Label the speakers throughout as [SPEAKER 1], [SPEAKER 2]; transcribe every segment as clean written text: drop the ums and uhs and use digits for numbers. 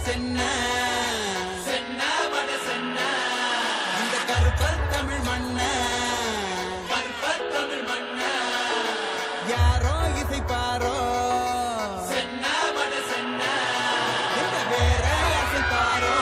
[SPEAKER 1] சென்ன இந்த கருப்பர் தமிழ் மண்ண யாரோ இசைப்பாரோ இந்த வேற அசைப்பாரோ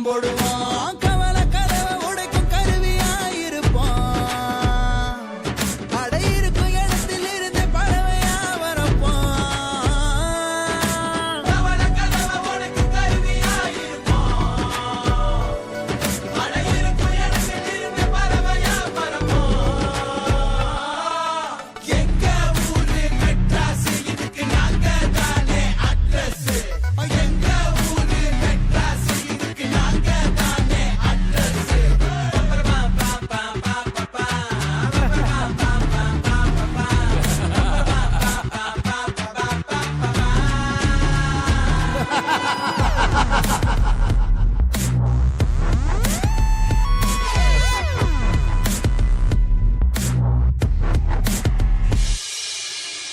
[SPEAKER 1] போடுவோம் கவலை கதவை உடைக்கும் கருவியாயிருப்போம் அடையிருக்கும் இடத்தில் இருந்து பறவையா வரப்போம் கவலை கதவை உடைக்கும் கருவியாயிருப்போம் அடையிருக்கும் இடத்தில் இருந்து பறவையா வரப்போம் எங்க ஊரு மெட்ராஸ் இதுக்கு நாங்க தானே அட்ரஸ் எங்க ஊரு மெட்ராஸ் இதுக்கு நாங்க தானே அட்ரஸ்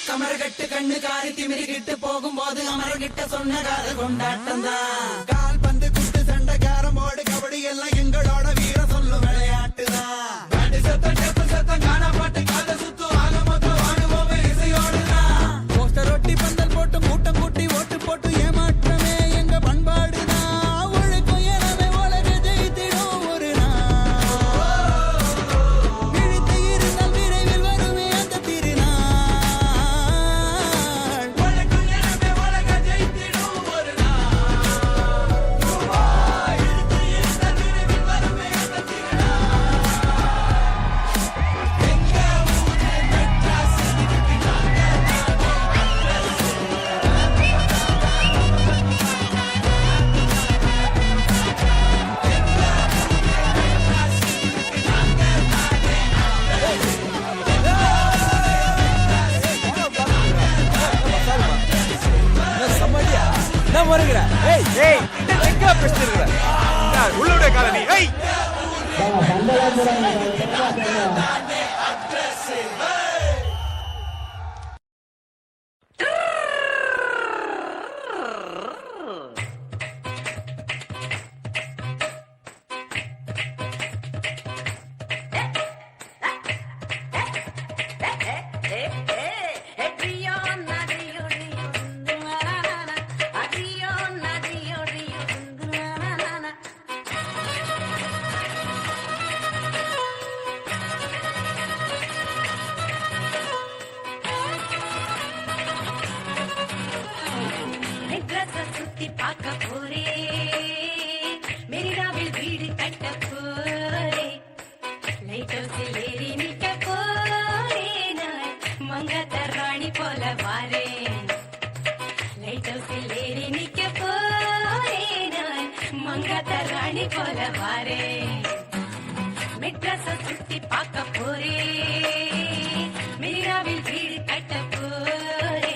[SPEAKER 1] கமரகட்டு கண்ணு காரி திமிரிக்கிட்டு போகும்போது அமரகிட்ட சொன்ன காத கொண்டாட்டம் தான் கால் பந்து குட்டு சண்டை கேரம் போர்டு கபடி எல்லாம் எங்களோட வீர சொல்லும் விளையாட்டு தான் சத்தம் காணா பாட்டு காத சுத்தும் ஆக மொத்தம் வாடுவோம் இசையோடுதான் போஸ்டர் ஒட்டி பந்தல் போட்டு மூட்டம் கூட்டி ஓட்டு போட்டு ஏமாற்றமே எங்க பண்பாடுதான் ஒழுக்கும் எனவே உலக ஜெயித்திடும் ஒரு நாள் விழித்து இருந்தால் விரைவில் வருமே அந்த திருநாள் ஒழுக்கும் எனவே உலக ஜெயித்திடும் ஒரு நாள் விழித்து இருந்தால் விரைவில் வருமே அந்த திருநாள் எங்க ஊரு மெட்ராஸ் இதுக்கு நாங்க
[SPEAKER 2] நான் வருகிறேன். ஏய் ஏய் எங்க பேசிட்டு உள்ளோட காலனி ஏய்
[SPEAKER 3] சுத்தி பார்க்க போரே மெரினாவில் வீடு கட்ட போரே லைட் ஹவுஸில் ஏறி நிற்க போரே நான் மங்காத்த ராணி போல வாரே லைட் ஹவுஸில் ஏறி நிற்க போரே நான் மங்காத்த ராணி போல வாரே மெட்ராஸ சுத்தி பார்க்க போரே மெரினாவில் வீடு கட்ட போரே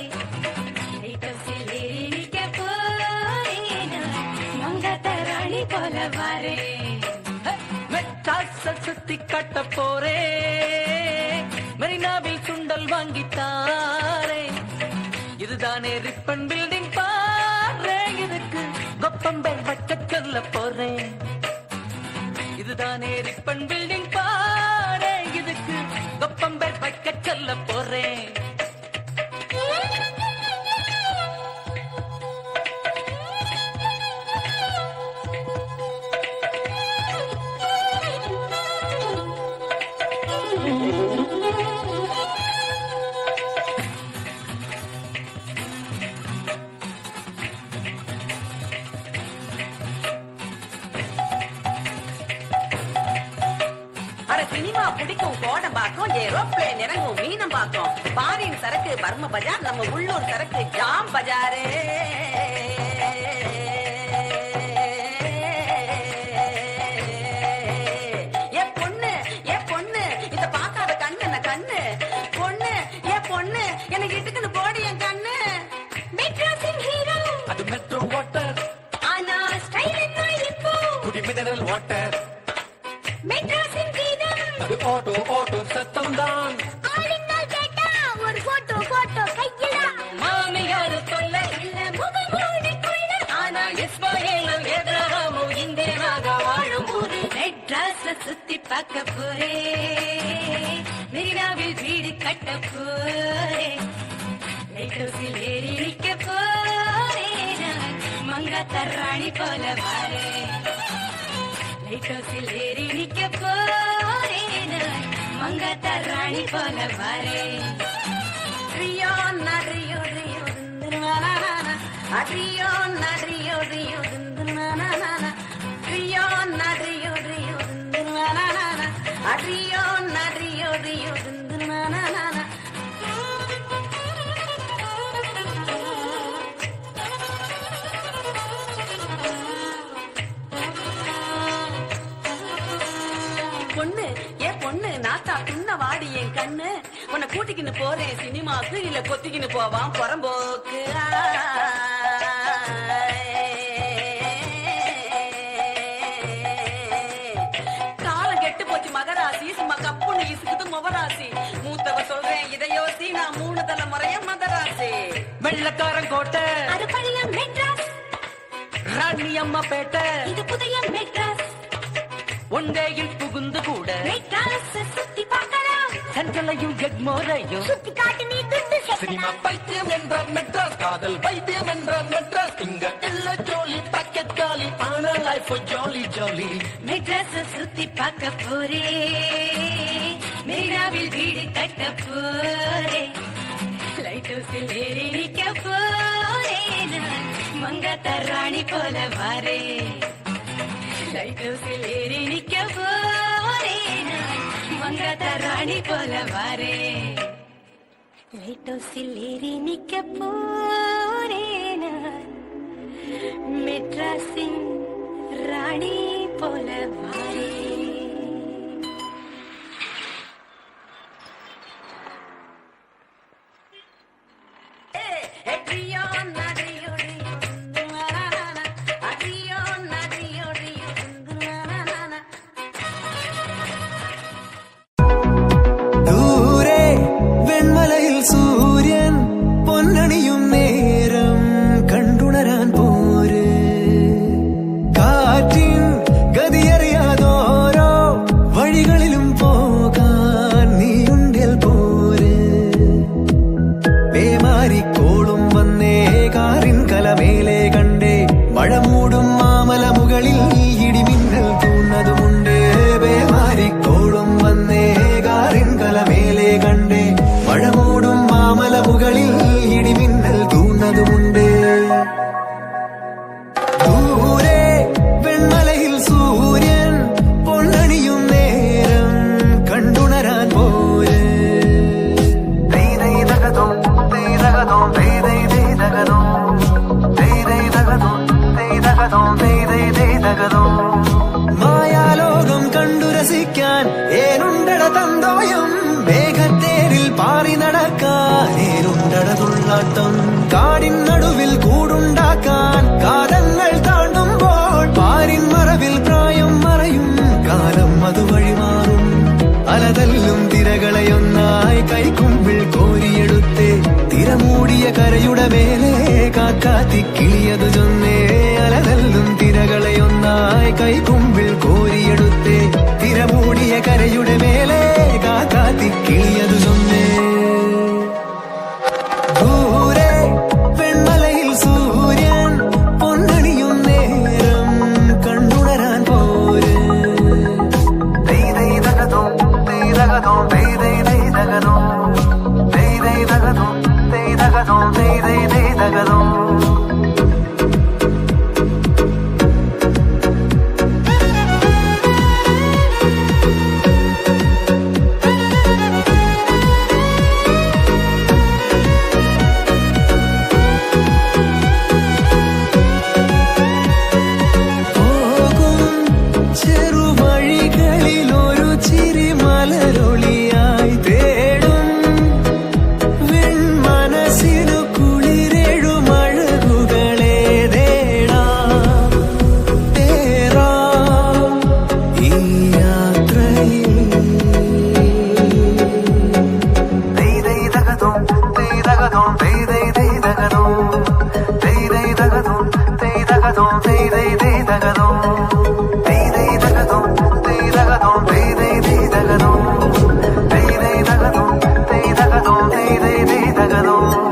[SPEAKER 3] லைட் ஹவுஸில் ஏறி நிற்க போரே நான் மங்காத்த ராணி போல வாரே
[SPEAKER 4] மெட்ராஸ சுத்தி கட்ட போரே மெரினாவில் சுண்டல் வாங்கித்தாரே இதுதானே ரிப்பன் பில்டிங் பாரு இதுக்கு கொப்பம்பல் வட்ட சொல்ல போறேன் இதுதானே ரிப்பன் பில்டிங் பாரு இதுக்கு கொப்பம்பல் வைக்க சொல்ல போறேன்
[SPEAKER 5] சினிமா பிடிக்கும் கோடம்பாக்கம் ஏரோப்ளேன் இறங்கும் மீனம்பாக்கம் பாரின் சரக்கு பர்ம பஜார் நம்ம உள்ளூர் சரக்கு ஜாம் பஜாரு ஏ பொண்ணு இத பாக்காத கண்ணு என்ன கண்ணு பொண்ணு எனக்கு இட்டுக்குன்னு போடி என் கண்ணு
[SPEAKER 3] மெட்ராஸின் ஹீரோ
[SPEAKER 4] அது மெட்ரோ வாட்டர்
[SPEAKER 3] ஆனா ஸ்டைல் என்ன இப்போ
[SPEAKER 4] குடி மினரல் வாட்டர்
[SPEAKER 3] மெட்ராஸின் கீதம்
[SPEAKER 4] அது ஆட்டோ சத்தம் தான்
[SPEAKER 3] ஆளுங்கள் கேட்டா ஒரு போட்டோ கையில
[SPEAKER 5] மாமியாரு சொல்ல
[SPEAKER 3] இல்ல முகமூடி கொள்ள
[SPEAKER 5] ஆனா இஸ்மாயிலும் எதிராமும் இந்தியனாக வாழும் ஊரு
[SPEAKER 3] மெட்ராஸ்ல சுத்தி பார்க்க போறேன் மெரினாவில் வீடு கட்ட போறேன் லைட் ஹவுஸில் ஏறி நிக்க போறேன் நான் மங்காத்தா ராணி போல வாரேன் லைட் ஹவுஸில் ஏறி நிக்க போறேன் நான் மங்காத்தா ராணி போல வாரேன்
[SPEAKER 5] ரியோ நரியோ ரியோ திந்துனானா ரியோ நரியோ ரியோ திந்துனானா ரியோ நரியோ ரியோ திந்துனானா ரியோ நரியோ ரியோ திந்துனானா பொண்ணு நாத்தா துண்ண வாடி என் கண்ணு உன்னை கூட்டிக்கின்னு போறேன் சினிமாக்கு இல்ல கொத்திக்கின்னு போவான் புறம்போக்கு காலம் கெட்டு போச்சு மகராசி சும்மா கப்புன்னு இசுக்குது முவராசி மூத்தவ சொல்றேன் இதையோசி நான் 3 தலைமுறைய மதராசி
[SPEAKER 4] வெள்ளக்காரன் கோட்டை
[SPEAKER 3] அது பழைய மெட்ராஸ்
[SPEAKER 4] ராணி அம்மா பேட்டை
[SPEAKER 3] இது புதிய மெட்ராஸ்
[SPEAKER 4] ஒன்றையில் புகுந்து கூட
[SPEAKER 3] மெட்ராஸ் சுத்தி பார்க்கலாம்
[SPEAKER 4] சென்ட்ரலையும் எக்மோரையும்
[SPEAKER 3] சுத்தி காட்டு நீ துண்டு
[SPEAKER 4] சினிமா பைத்தியம் என்ற மெட்ராஸ் காதல் பைத்தியம் என்ற மெட்ராஸ் இங்க இல்ல ஜோலி பாக்கெட் காலி ஆனா லைஃப் ஜாலி
[SPEAKER 3] மெட்ராஸ் சுத்தி பார்க்க போறேன் மெரினாவில் வீடு கட்ட போறேன் லைட் ஹவுஸில் ஏறி நிக்க போறேன் நான் மங்காத்தா ராணி போல வாரேன் லைட் ஹவுஸில் ஏறி நிக்க போறேன் நான் மங்காத்தா ராணி போல வாரேன் லைட் ஹவுஸில் ஏறி நிக்க போறேன் நான் மெட்ராஸின் ராணி போல வாரேன்
[SPEAKER 5] ரியோ நரியோ ரியோ திந்துனானா ரியோ நரியோ ரியோ திந்துனானா
[SPEAKER 1] ദൂരെ വെൺമലയിൽ സൂര്യൻ പൊന്നണിയും നേരം കണ്ടുണരാൻ പോര് കാറ്റിൻ ഗതിയറിയാതോരോ വഴികളിലും പോകാൻ നീയുണ്ടിൽ പോര് പേമാരിക്കോളും വന്നേ കാറിൻ കലമേലെ കണ്ടേ മഴ മൂടും മാമല മുകളിൽ ഇടിമിന്നൽ തൂന്നതുമുണ്ട് പേമാരിക്കോളും വന്നേ കാറിൻ കലമേലെ കണ്ടേ മഴ മൂടും മാമല മുകളിൽ ഇടിമിന്നൽ തൂന്നതുമുണ്ട് ദൂരെ വെൺമലയിൽ സൂര്യൻ പൊന്നണിയും നേരം കണ്ടുണരാൻ പോര് മായാലോകം കണ്ടു രസിക്കാൻ ഏനുണ്ടട തന്തോയം വേഗത്തേരിൽ പാറി നടക്കാൻ ഏനുണ്ടട തുള്ളാട്ടം കാടിൻ നടുവിൽ കൂടുണ്ടാക്കാൻ കാലങ്ങൾ താണ്ടുമ്പോൾ പാരിൻ മറവിൽ പ്രായം മറയും കാലം അതുവഴി മാറും അലതല്ലും തിരകളെയൊന്നായി കൈക്കുമ്പിൾ കോരിയെടുത്തേ തിരമൂടിയ കരയുടെ മേലെ കാക്കാത്തി കിളിയതു ചൊന്നേ അലതല്ലും തിരകളെയൊന്നായി കൈക്കുമ്പിൾ കോരിയെടുത്തേ തിരമൂടിയ കരയുടെ മേലെ കാക്കാത്തി കിളിയതു ചൊന്നേ ദൂരെ വെൺമലയിൽ സൂര്യൻ പൊന്നണിയും നേരം കണ്ടുണരാൻ പോര്
[SPEAKER 6] தெய் தெய் தெய் தகதும் தெய் தெய் தகதும் தெய் தகதும் தெய் தெய் தெய் தகதும் தெய் தெய் தகதும் தெய் தகதும் தெய் தெய் தெய் தகதும் தெய் தெய் தகதும் தெய் தகதும் தெய் தெய் தெய் தகதும்